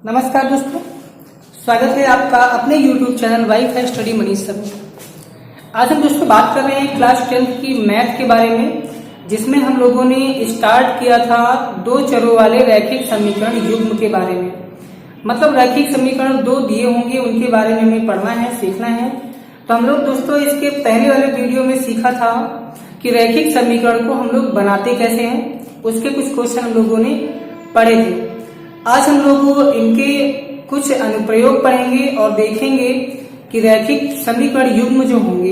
नमस्कार दोस्तों, स्वागत है आपका अपने YouTube channel wifi study Manish sir में। आज हम दोस्तों बात कर रहे हैं क्लास 10th की मैथ के बारे में, जिसमें हम लोगों ने स्टार्ट किया था दो चरों वाले रैखिक समीकरण युग्म के बारे में। मतलब रैखिक समीकरण दो दिए होंगे, उनके बारे में हमें पढ़ना है, सीखना है। तो हम लोग दोस्तों इसके पहले वाले वीडियो में सीखा था कि रैखिक समीकरण को हम लोग बनाते कैसे हैं, उसके कुछ क्वेश्चन हम लोगों ने पढ़े थे। आज हम लोग इनके कुछ अनुप्रयोग पढ़ेंगे और देखेंगे कि रैखिक समीकरण युग्म जो होंगे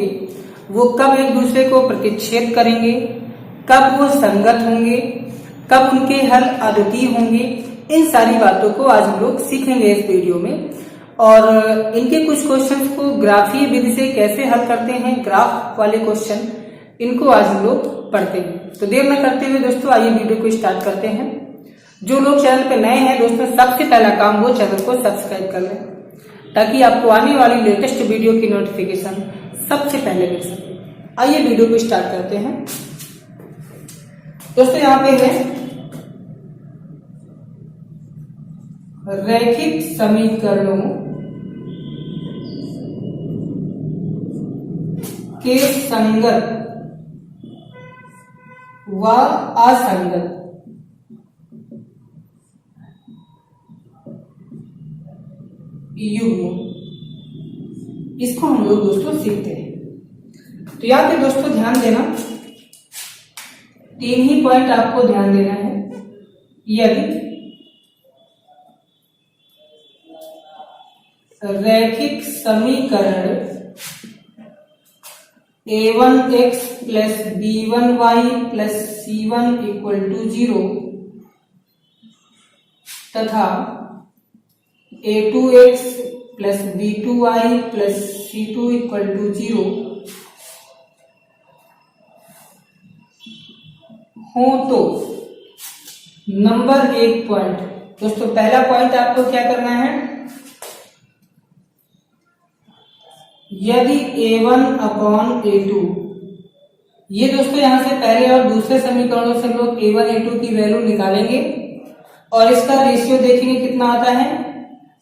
वो कब एक दूसरे को प्रतिच्छेद करेंगे, कब वो संगत होंगे, कब उनके हल अद्वितीय होंगे। इन सारी बातों को आज हम लोग सीखेंगे इस वीडियो में। और इनके कुछ क्वेश्चंस को ग्राफीय विधि से कैसे हल करते हैं, ग्राफ वाले क्वेश्चन, इनको आज हम लोग पढ़ते हैं। तो देर न करते हुए दोस्तों आइए वीडियो को स्टार्ट करते हैं। जो लोग चैनल पे नए हैं दोस्तों, सबसे पहला काम वो चैनल को सब्सक्राइब कर लें ताकि आपको आने वाली लेटेस्ट वीडियो की नोटिफिकेशन सबसे पहले मिल सके। आइए वीडियो को स्टार्ट करते हैं। दोस्तों यहाँ पे है रैखिक समीकरणों के संगत व असंगत युग्म, इसको हम लोग दोस्तों सीखते हैं। तो यहाँ पे दोस्तों ध्यान देना, तीन ही पॉइंट आपको ध्यान देना है। यदि रैखिक समीकरण a1x plus b1y plus c1 equal to 0 तथा a2x plus b2y plus c2 equal to 0 हो तो नंबर एक पॉइंट, दोस्तों पहला पॉइंट आपको क्या करना है, यदि a1 अपॉन a2, ये दोस्तों यहां से पहले और दूसरे समीकरणों से हम लोग a1 a2 की वैल्यू निकालेंगे और इसका रेशियो देखेंगे कितना आता है।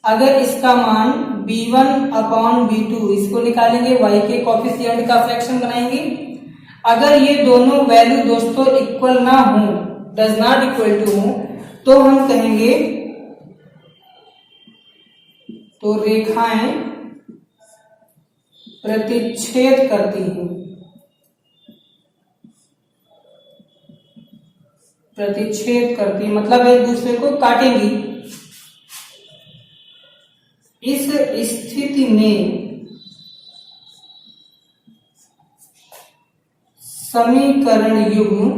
अगर इसका मान b1 अपॉन b2, इसको निकालेंगे, y के कोफिशिएंट का फ्रैक्शन बनाएंगे। अगर ये दोनों वैल्यू दोस्तों इक्वल ना हो, डज नॉट इक्वल टू हो, तो हम कहेंगे तो रेखाएं प्रतिच्छेद करती हैं। प्रतिच्छेद करती मतलब एक दूसरे को काटेंगी। इस स्थिति में समीकरण युग्म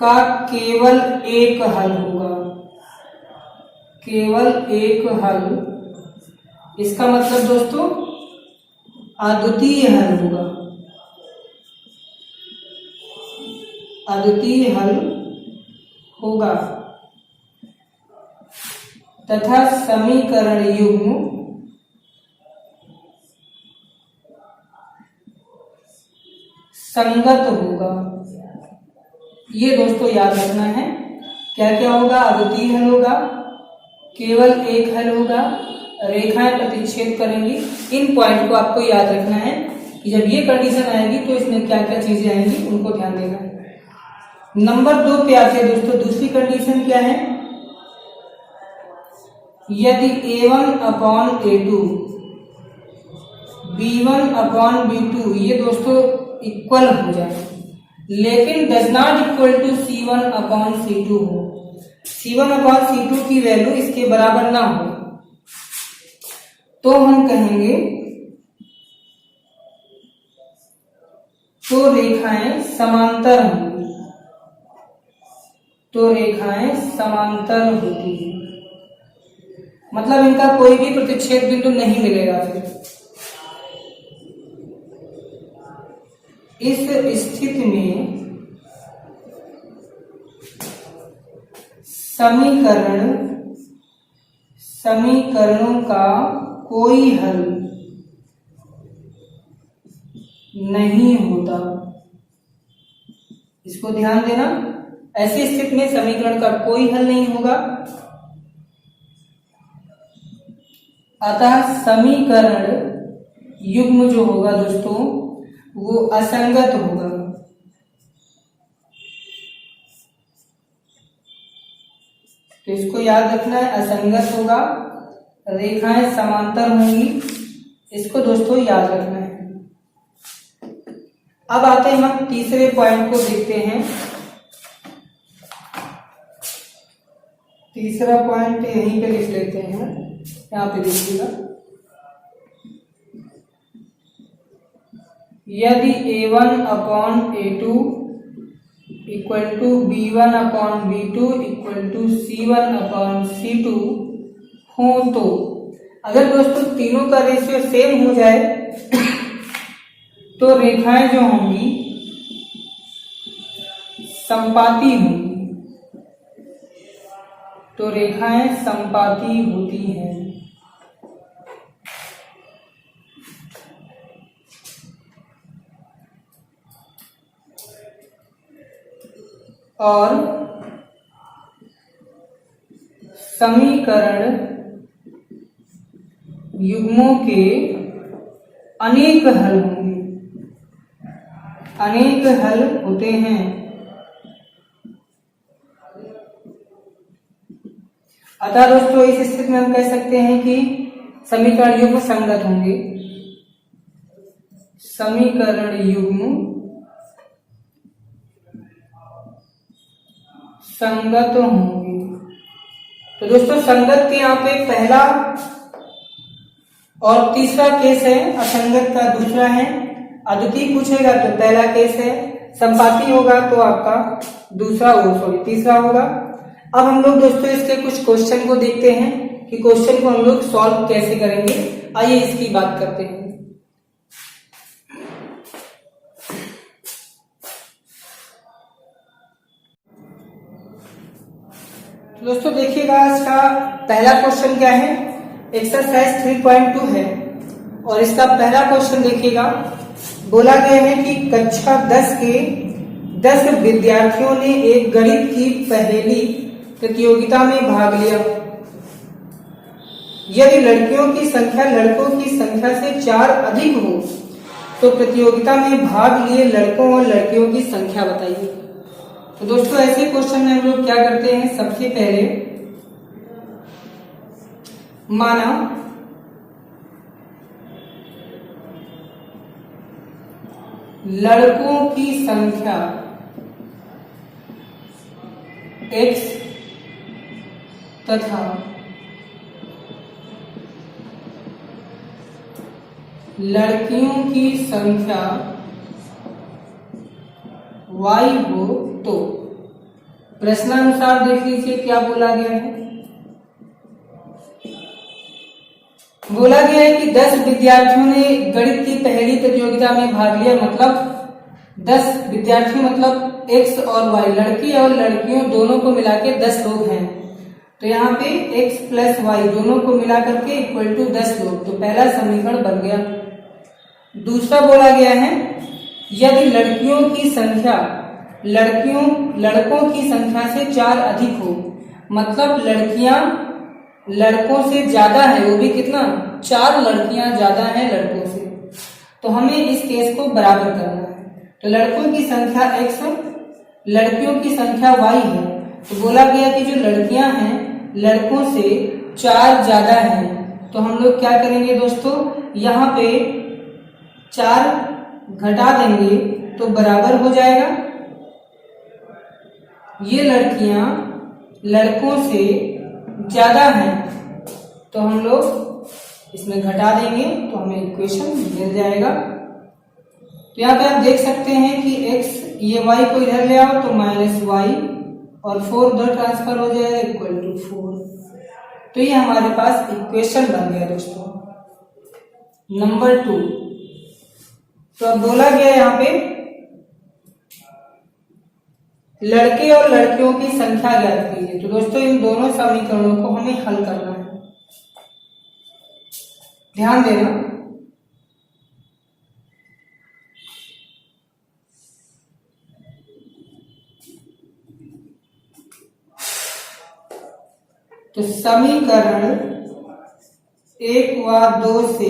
का केवल एक हल होगा। केवल एक हल, इसका मतलब दोस्तों अद्वितीय हल होगा। अद्वितीय हल होगा तथा समीकरण युग्म संगत होगा। ये दोस्तों याद रखना है, क्या क्या होगा, अद्वितीय हल होगा, केवल एक हल होगा, रेखाएं प्रतिच्छेद करेंगी। इन पॉइंट को आपको याद रखना है कि जब ये कंडीशन आएगी तो इसमें क्या क्या चीजें आएंगी, उनको ध्यान देना है। नंबर 2 पे आते हैं दोस्तों, दूसरी कंडीशन क्या है, यदि a1 upon a2 b1 upon b2 ये दोस्तों इक्वल हो जाए, लेकिन does not equal to c1 upon c2 हो, c1 अपॉन c2 की वैल्यू इसके बराबर ना हो, तो हम कहेंगे तो रेखाएं समांतर होंगी। तो रेखाएं समांतर होती हैं, मतलब इनका कोई भी प्रतिच्छेद बिंदु नहीं मिलेगा। फिर इस स्थिति में समीकरणों का कोई हल नहीं होता। इसको ध्यान देना, ऐसी स्थिति में समीकरण का कोई हल नहीं होगा, अतः समीकरण युग्म जो होगा दोस्तों वो असंगत होगा। तो इसको याद रखना है, असंगत होगा, रेखाएं समांतर होंगी, इसको दोस्तों याद रखना है। अब आते हैं हम तीसरे पॉइंट को देखते हैं। तीसरा पॉइंट यहीं पे लिख लेते हैं, यहाँ पे देखिएगा, यदि A1 upon A2 equal to B1 upon B2 equal to C1 upon C2 हो तो अगर दोस्तों तीनों का रेशियो सेम हो जाए तो रेखाएं जो होंगी संपाती होंगी। तो रेखाएं संपाती होती हैं। और समीकरण युग्मों के अनेक हल होंगे, अनेक हल होते हैं। अतः दोस्तों इस स्थिति में हम कह सकते हैं कि समीकरण युग्म संगत होंगे, समीकरण युग्म संगत होंगे। तो दोस्तों संगत के यहाँ पे पहला और तीसरा केस है, असंगत का दूसरा है, अद्वितीय पूछेगा तो पहला केस है, संपाती होगा तो आपका दूसरा तीसरा होगा। अब हम लोग दोस्तों इसके कुछ क्वेश्चन को देखते हैं कि क्वेश्चन को हम लोग सॉल्व कैसे करेंगे। आइए इसकी बात करते हैं। दोस्तों देखिएगा, इसका पहला क्वेश्चन क्या है, एक्सरसाइज 3.2 है और इसका पहला क्वेश्चन देखिएगा, बोला गया है कि कक्षा 10 के 10 विद्यार्थियों ने एक गणित की पहेली प्रतियोगिता में भाग लिया। यदि लड़कियों की संख्या लड़कों की संख्या से 4 अधिक हो तो प्रतियोगिता में भाग लिए लड़कों और लड़कियों की संख्या बताइए। तो दोस्तों ऐसे क्वेश्चन में हम लोग क्या करते हैं, सबसे पहले माना लड़कों की संख्या x तथा लड़कियों की संख्या y हो तो प्रश्नानुसार देख लीजिए क्या बोला गया है। बोला गया है कि 10 विद्यार्थियों ने गणित की पहेली प्रतियोगिता में भाग लिया, मतलब 10 विद्यार्थी मतलब x और y, लड़की और लड़कियों दोनों को मिला के 10 लोग हैं। तो यहाँ पे x प्लस वाई दोनों को मिला करके इक्वल टू 10 लोग, तो पहला समीकरण बन गया। दूसरा बोला गया है यदि लड़कियों की संख्या लड़कों की संख्या से 4 अधिक हो, मतलब लड़कियां लड़कों से ज्यादा है, वो भी कितना, 4 लड़कियां ज्यादा हैं लड़कों से, तो हमें इस केस को बराबर करना है। तो लड़कों की संख्या x, लड़कियों की संख्या y है, तो बोला गया कि जो लड़कियां हैं लड़कों से 4 ज्यादा हैं, तो हम लोग क्या करेंगे दोस्तों, यहाँ पे 4 घटा देंगे तो बराबर हो जाएगा, ये लड़कियां लड़कों से ज्यादा हैं, तो हम लोग इसमें घटा देंगे तो हमें इक्वेशन मिल जाएगा। तो यहाँ पे आप देख सकते हैं कि x, ये y को इधर ले आओ तो माइनस वाई और 4 उधर ट्रांसफर हो जाएगा इक्वल टू 4। तो ये हमारे पास इक्वेशन बन गया दोस्तों नंबर 2। तो अब बोला गया यहाँ पे लड़के और लड़कियों की संख्या ज्ञात कीजिए। तो दोस्तों इन दोनों समीकरणों को हमें हल करना है, ध्यान देना। तो समीकरण 1 व 2 से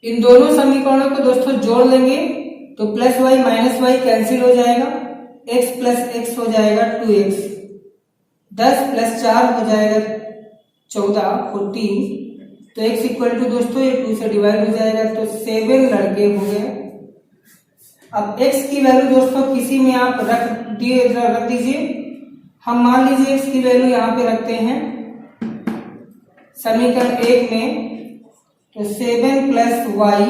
इन दोनों समीकरणों को दोस्तों जोड़ लेंगे तो plus y minus y cancel हो जाएगा, x प्लस एक्स हो जाएगा 2x, 10 प्लस 4 हो जाएगा 14 14, तो x इक्वल टू दोस्तों ये 2 से डिवाइड हो जाएगा तो 7 लड़के हो गए। अब x की वैल्यू दोस्तों किसी में आप रख दीजिए। हम मान लीजिए x की वैल्यू यहाँ पे रखते हैं समीकरण 1 में, तो 7 प्लस वाई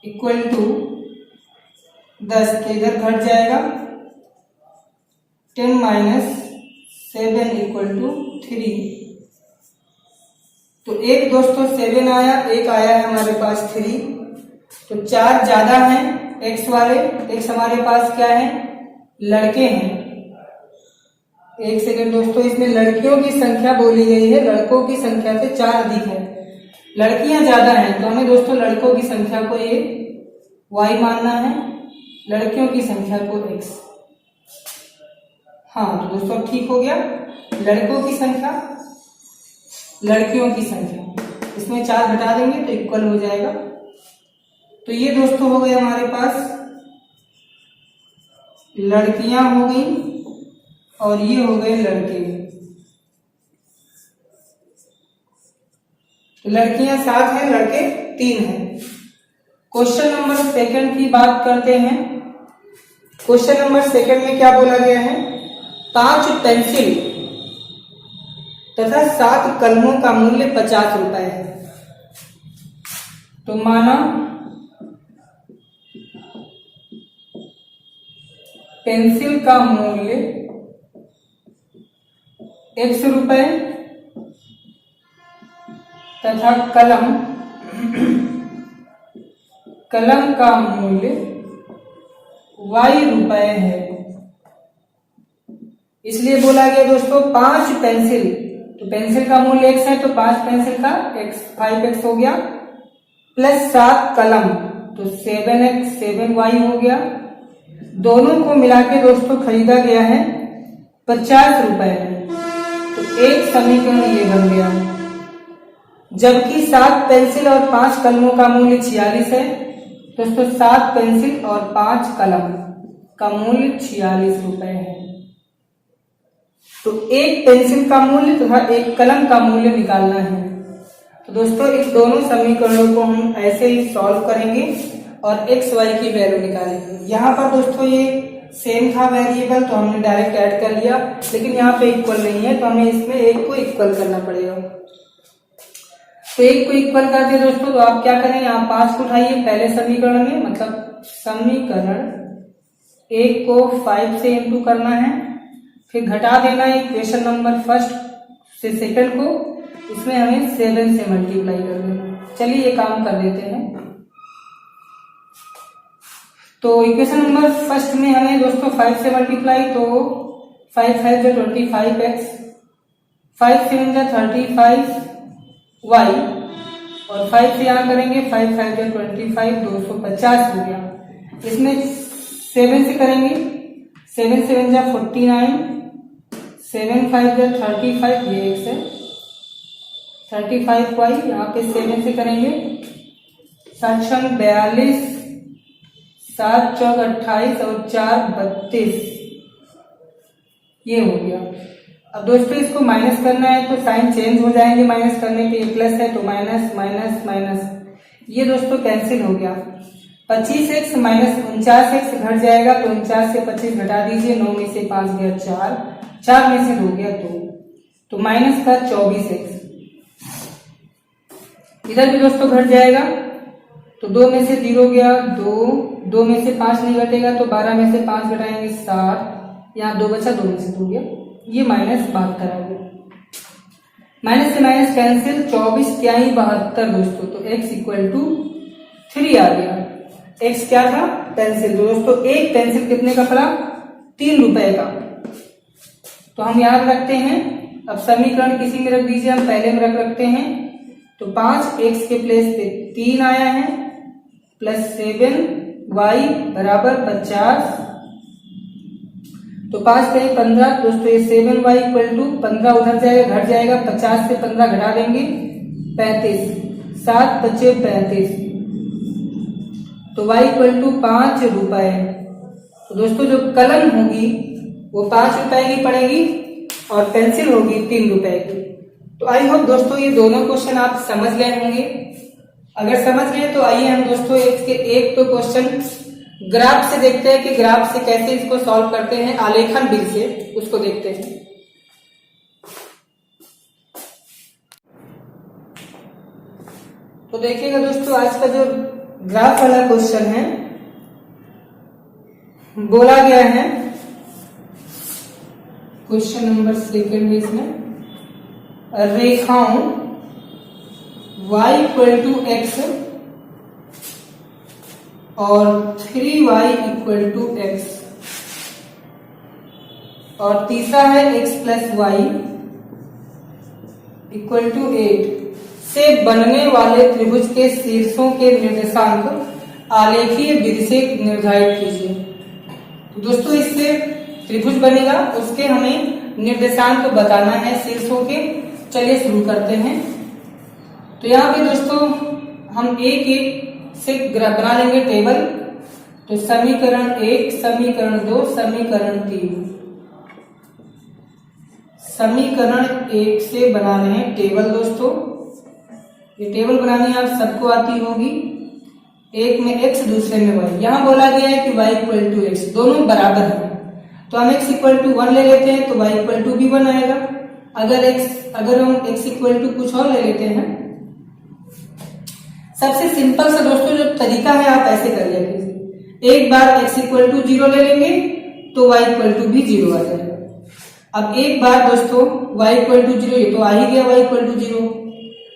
इक्वल टू 10 के इधर घट जाएगा, 10 माइनस 7 इक्वल टू 3। तो एक दोस्तों 7 आया, एक आया है हमारे पास 3, तो 4 ज्यादा है x वाले, x हमारे पास क्या है, लड़के हैं। एक सेकंड दोस्तों, इसमें लड़कियों की संख्या बोली गई है, लड़कों की संख्या से 4 अधिक है, लड़कियां ज्यादा हैं, तो हमें दोस्तों लड़कों की संख्या को ये y मानना है, लड़कियों की संख्या को x। हाँ तो दोस्तों ठीक हो गया, लड़कों की संख्या लड़कियों की संख्या, इसमें 4 घटा देंगे तो इक्वल हो जाएगा। तो ये दोस्तों हो गए हमारे पास लड़कियां हो गई और ये हो गए लड़के। तो लड़कियां 7 हैं, लड़के 3 हैं। क्वेश्चन नंबर 2 की बात करते हैं। क्वेश्चन नंबर 2 में क्या बोला गया है, 5 पेंसिल तथा 7 कलमों का मूल्य 50 रुपए है। तो माना पेंसिल का मूल्य x रुपए तथा कलम का मूल्य y रुपए है। इसलिए बोला गया दोस्तों 5 पेंसिल, तो पेंसिल का मूल्य x है तो 5 पेंसिल का x 5x हो गया, प्लस 7 कलम तो 7x 7y हो गया। दोनों को मिला के दोस्तों खरीदा गया है 50 रुपए में, तो एक समीकरण ये बन गया। जबकि 7 पेंसिल और 5 कलमों का मूल्य 46 है दोस्तों, 7 पेंसिल और 5 कलम का मूल्य 46 रुपए है। तो एक पेंसिल का मूल्य तथा एक कलम का मूल्य निकालना है। तो दोस्तों इन दोनों समीकरणों को हम ऐसे ही सॉल्व करेंगे और x y की वैल्यू निकालेंगे। यहाँ पर दोस्तों ये सेम था वेरिएबल तो हमने डायरेक्ट ऐड कर लिया, लेकिन यहाँ पे इक्वल नहीं है तो हमें इसमें एक को इक्वल करना पड़ेगा। तो एक को इक्वल कर दिया दोस्तों, तो आप क्या करें, यहाँ 5 को उठाइए पहले समीकरण में, मतलब समीकरण 1 को 5 से इंटू करना है, फिर घटा देना है इक्वेशन नंबर 1 से 2 को, इसमें हमें 7 से मल्टीप्लाई कर देना। चलिए ये काम कर देते हैं। तो इक्वेशन नंबर 1 में हमें दोस्तों 5 से मल्टीप्लाई, तो 5 5 जो 25x, 5 7 जो 35y और 5 से यहाँ करेंगे 5 5 जो 25 250 हो गया। इसमें 7 से करेंगे, 7 7 जो 49, 7 5 जो 35, ये x है 35y, यहाँ पे 7 से करेंगे 7 42, 7 चौक 28 और 4 32, ये हो गया। अब दोस्तों इसको माइनस करना है तो साइन चेंज हो जाएंगे, माइनस करने के, ये प्लस है तो माइनस माइनस माइनस, ये दोस्तों कैंसिल हो गया। 25x माइनस 49x घट जाएगा, तो 49 से 25 घटा दीजिए, 9 में से 5 गया 4, 4 में से 2 गया 2, तो माइनस का 24x। इधर भी दोस्तों घट जाएगा, तो 2 में से 0 गया 2, 2 में से 5 नहीं घटेगा तो 12 में से 5 घटाएंगे 7, यहाँ 2 बचा, 2 में से 2 गया, ये माइनस बात कराएगा। माइनस से माइनस कैंसिल, 24 क्या ही 72 दोस्तों, तो x इक्वल टू 3 आ गया। x क्या था, पेंसिल। दोस्तों एक पेंसिल कितने का पड़ा, 3 रुपए का। तो हम याद रखते हैं, अब समीकरण किसी में रख दीजिए, हम पहले में रखते हैं, तो 5x के प्लेस पे 3 आया है, प्लस 7y बराबर 50। तो 5 पे 15 दोस्तों, ये 7y इक्वल टू 15 उधर जाएगा, घट जाएगा, 50 से 15 घटा देंगे 35, 7 बचे 35, तो y इक्वल टू 5 रुपए। तो दोस्तों जो कलम होगी वो 5 रुपए की पड़ेगी और पेंसिल होगी 3 रुपए की। तो आई होप दोस्तों ये दोनों क्वेश्चन आप समझ गए होंगे। अगर समझ गए तो आइए हम दोस्तों इसके एक तो क्वेश्चन ग्राफ से देखते हैं कि ग्राफ से कैसे इसको सॉल्व करते हैं, आलेखन विधि से उसको देखते हैं। तो देखिएगा दोस्तों, आज का जो ग्राफ वाला क्वेश्चन है, बोला गया है क्वेश्चन नंबर 2 में, इसमें रेखाओं y इक्वल टू एक्स और 3y इक्वल टू एक्स, और तीसरा है x plus y equal to 8 से बनने वाले त्रिभुज के शीर्षों के निर्देशांक आलेखीय विधि से निर्धारित कीजिए। तो दोस्तों इससे त्रिभुज बनेगा, उसके हमें निर्देशांक बताना है शीर्षों के। चलिए शुरू करते हैं। तो यहाँ पे दोस्तों हम एक एक से बना लेंगे टेबल। तो समीकरण 1, समीकरण 2, समीकरण 3। समीकरण 1 से बना रहे हैं टेबल दोस्तों। ये टेबल बनानी आप सबको आती होगी। एक में x, दूसरे में y। यहाँ बोला गया है कि y इक्वल टू एक्स, दोनों बराबर है, तो हम x इक्वल टू 1 ले लेते हैं तो y इक्वल टू भी 1 आएगा। अगर हम x इक्वल टू कुछ और ले लेते हैं, सबसे सिंपल सा दोस्तों जो तरीका है आप ऐसे कर लेंगे। एक बार x इक्वल टू 0 ले लेंगे तो y इक्वल टू भी 0 आ जाएगा। अब एक बार दोस्तों y इक्वल टू 0, ये तो आ ही गया y इक्वल टू 0।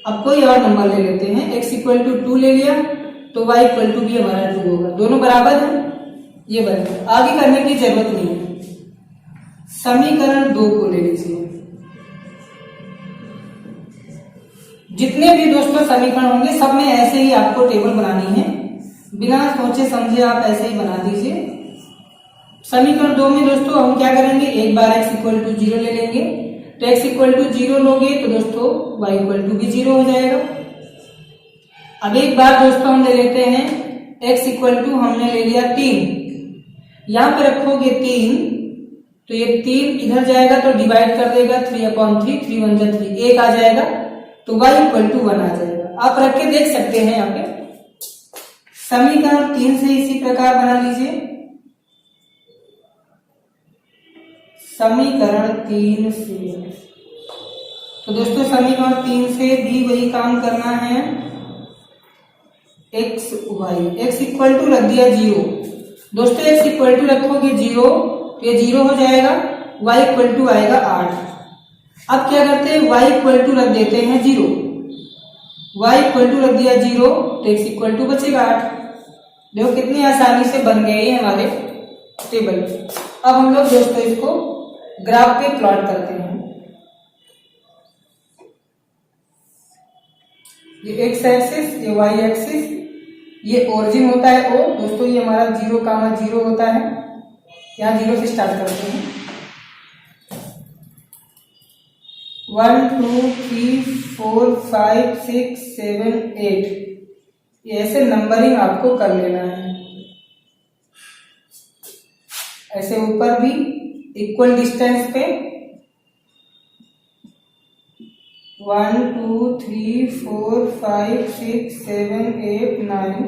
अब कोई और नंबर ले लेते हैं, x इक्वल टू 2 ले लिया तो y इक्वल टू भी हमारा 2 होगा, दोनों बराबर है, ये बराबर, आगे करने की जरूरत नहीं है। समीकरण 2 को ले लीजिए। जितने भी दोस्तों समीकरण होंगे सब में ऐसे ही आपको टेबल बनानी है, बिना सोचे समझे आप ऐसे ही बना दीजिए। समीकरण 2 में दोस्तों हम क्या करेंगे, एक बार x इक्वल टू 0 ले लेंगे, तो x इक्वल टू 0 लोगे तो दोस्तों y इक्वल टू भी 0 हो जाएगा। अब एक बार दोस्तों हम ले लेते हैं x इक्वल टू, हमने ले लिया 3, यहां पे रखोगे 3 तो ये 3 इधर जाएगा तो डिवाइड कर देगा 3/3, 3 1 जा 3, 1 आ जाएगा तो y इक्वल टू 1 आ जाएगा। आप रख के देख सकते हैं यहाँ पे। समीकरण 3 से इसी प्रकार बना लीजिए। समीकरण 3 से, तो दोस्तों समीकरण 3 से भी वही काम करना है। x y, x equal to रख दिया 0, दोस्तों x इक्वल टू रखोगे 0 तो ये 0 हो जाएगा, y इक्वल टू आएगा 8। अब क्या करते हैं, y इक्वल टू रख देते हैं 0, y इक्वल टू रख दिया 0 तो x इक्वल टू बचेगा 8। देखो कितनी आसानी से बन गए ये हमारे टेबल। अब हम लोग दोस्तों इसको ग्राफ पे प्लॉट करते हैं। ये x एक्सिस, ये y एक्सिस, ये ओरिजिन होता है O दोस्तों, ये हमारा 0,0 होता है। यहाँ 0 से स्टार्ट करते हैं। 1 2 3 4 5 6 7 8, ये ऐसे नंबरिंग आपको कर लेना है। ऐसे ऊपर भी इक्वल डिस्टेंस पे 1 2 3 4 5 6 7 8 9,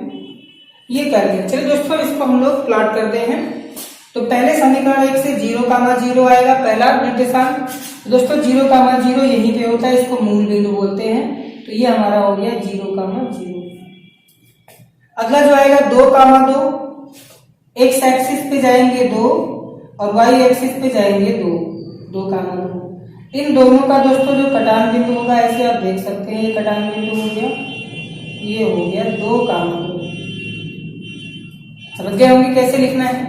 ये कर लिया। चलिए दोस्तों इसको हम लोग प्लॉट करते हैं। तो पहले समीकरण 1 से 0,0 आएगा, पहला निर्देशांक दोस्तों 0,0 यहीं पे होता है, इसको मूल बिंदु बोलते हैं। तो ये हमारा हो गया 0,0। अगला जो आएगा 2,2, x एक्सिस पे जाएंगे 2 और y एक्सिस पे जाएंगे 2, 2,2। इन दोनों का दोस्तों जो कटान बिंदु होगा, ऐसे आप देख सकते हैं, ये कटान बिंदु हो गया, ये हो गया 2,2। समझ गए होंगे कैसे लिखना है।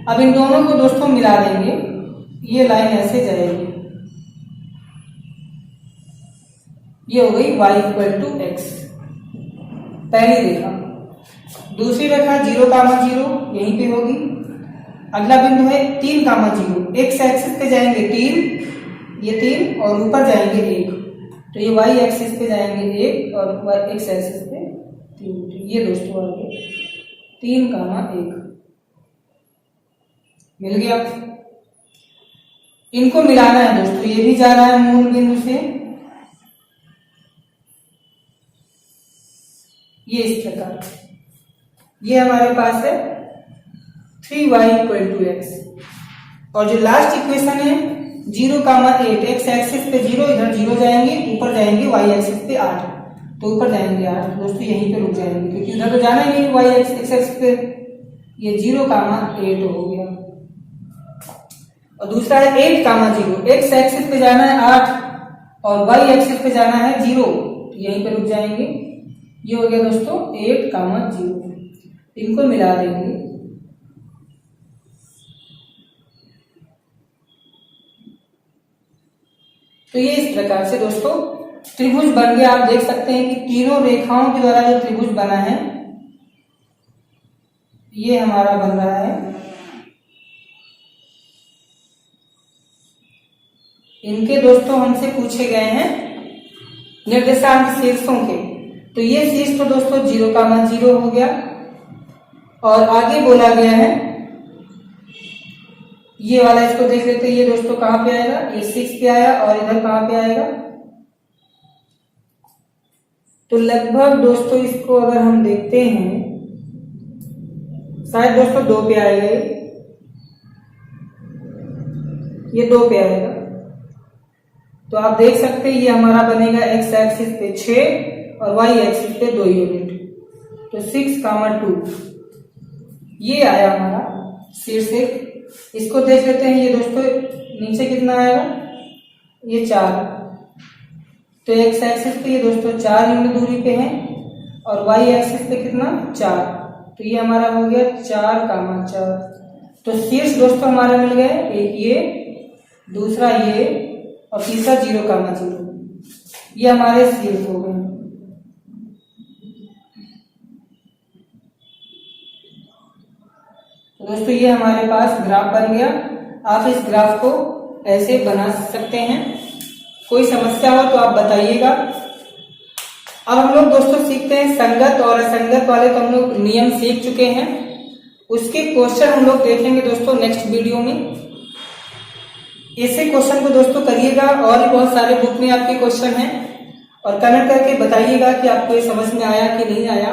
अब इन दोनों को दोस्तों मिला देंगे, ये लाइन ऐसे जाएगी, ये हो गई y इक्वल टू एक्स, पहली रेखा। दूसरी रेखा 0,0 यहीं पे होगी, अगला बिंदु है 3,0। एक्स एक्सिस पे जाएंगे 3, ये 3 और ऊपर जाएंगे 1, तो ये वाई एक्सिस पे जाएंगे 1 और एक्स एक्सिस पे 3। तो ये दोस्तों आ गया 3,1 मिल गया। इनको मिलाना है दोस्तों, ये भी जा रहा है मूल बिंदु से, ये इस प्रकार। ये हमारे पास है 3y = x। और जो लास्ट इक्वेशन है 0,8, एक्स एक्सिस पे 0, इधर 0 जाएंगे, ऊपर जाएंगे y एक्सिस पे 8, तो ऊपर जाएंगे 8। दोस्तों यहीं पे रुक जाएंगे क्योंकि उधर तो जाना ही नहीं y एक्सिस पे। ये 0,8 हो गया। और दूसरा है 8,0, एक्स एक्सिस पे जाना है 8 और y एक्सिस पे जाना है 0, तो यहीं पे रुक जाएंगे। ये हो गया दोस्तों 8,0। इनको मिला देंगे, तो ये इस प्रकार से दोस्तों त्रिभुज बन गया। आप देख सकते हैं कि तीनों रेखाओं के द्वारा जो त्रिभुज बना है ये हमारा बन रहा है। इनके दोस्तों हमसे पूछे गए हैं निर्देशांक शीर्षों के, तो ये शीर्ष तो दोस्तों 0,0 हो गया। और आगे बोला गया है ये वाला, इसको देख लेते हैं। ये दोस्तों कहां पे आएगा, ये 6 पे आया और इधर कहां पे आएगा, तो लगभग दोस्तों इसको अगर हम देखते हैं शायद दोस्तों 2 पे आएगा, ये 2 पे आएगा। तो आप देख सकते हैं ये हमारा बनेगा एक्स एक्सिस पे 6 और वाई एक्सिस पे 2 यूनिट, तो 6,2 ये आया हमारा शीर्ष। इसको देख लेते हैं, ये दोस्तों नीचे कितना आएगा, ये 4, तो एक्स एक्सिस पे ये दोस्तों 4 यूनिट दूरी पे है और वाई एक्सिस पे कितना 4, तो ये हमारा हो गया 4,4। तो शीर्ष दोस्तों हमारा मिल गया, एक ये, दूसरा ये और तीसरा 0,0। ये हमारे शीर्ष हो गए। तो दोस्तों ये हमारे पास ग्राफ बन गया। आप इस ग्राफ को ऐसे बना सकते हैं। कोई समस्या हो तो आप बताइएगा। अब हम लोग दोस्तों सीखते हैं संगत और असंगत वाले, तो हम लोग नियम सीख चुके हैं, उसके क्वेश्चन हम लोग देखेंगे दोस्तों नेक्स्ट वीडियो में। ऐसे क्वेश्चन को दोस्तों करिएगा, और भी बहुत सारे बुक में आपके क्वेश्चन हैं, और कमेंट करके बताइएगा कि आपको ये समझ में आया कि नहीं आया।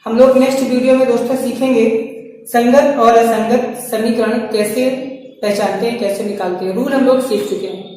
हम लोग नेक्स्ट वीडियो में दोस्तों सीखेंगे संगत और असंगत समीकरण कैसे पहचानते हैं, कैसे निकालते हैं। रूल हम लोग सीख चुके हैं।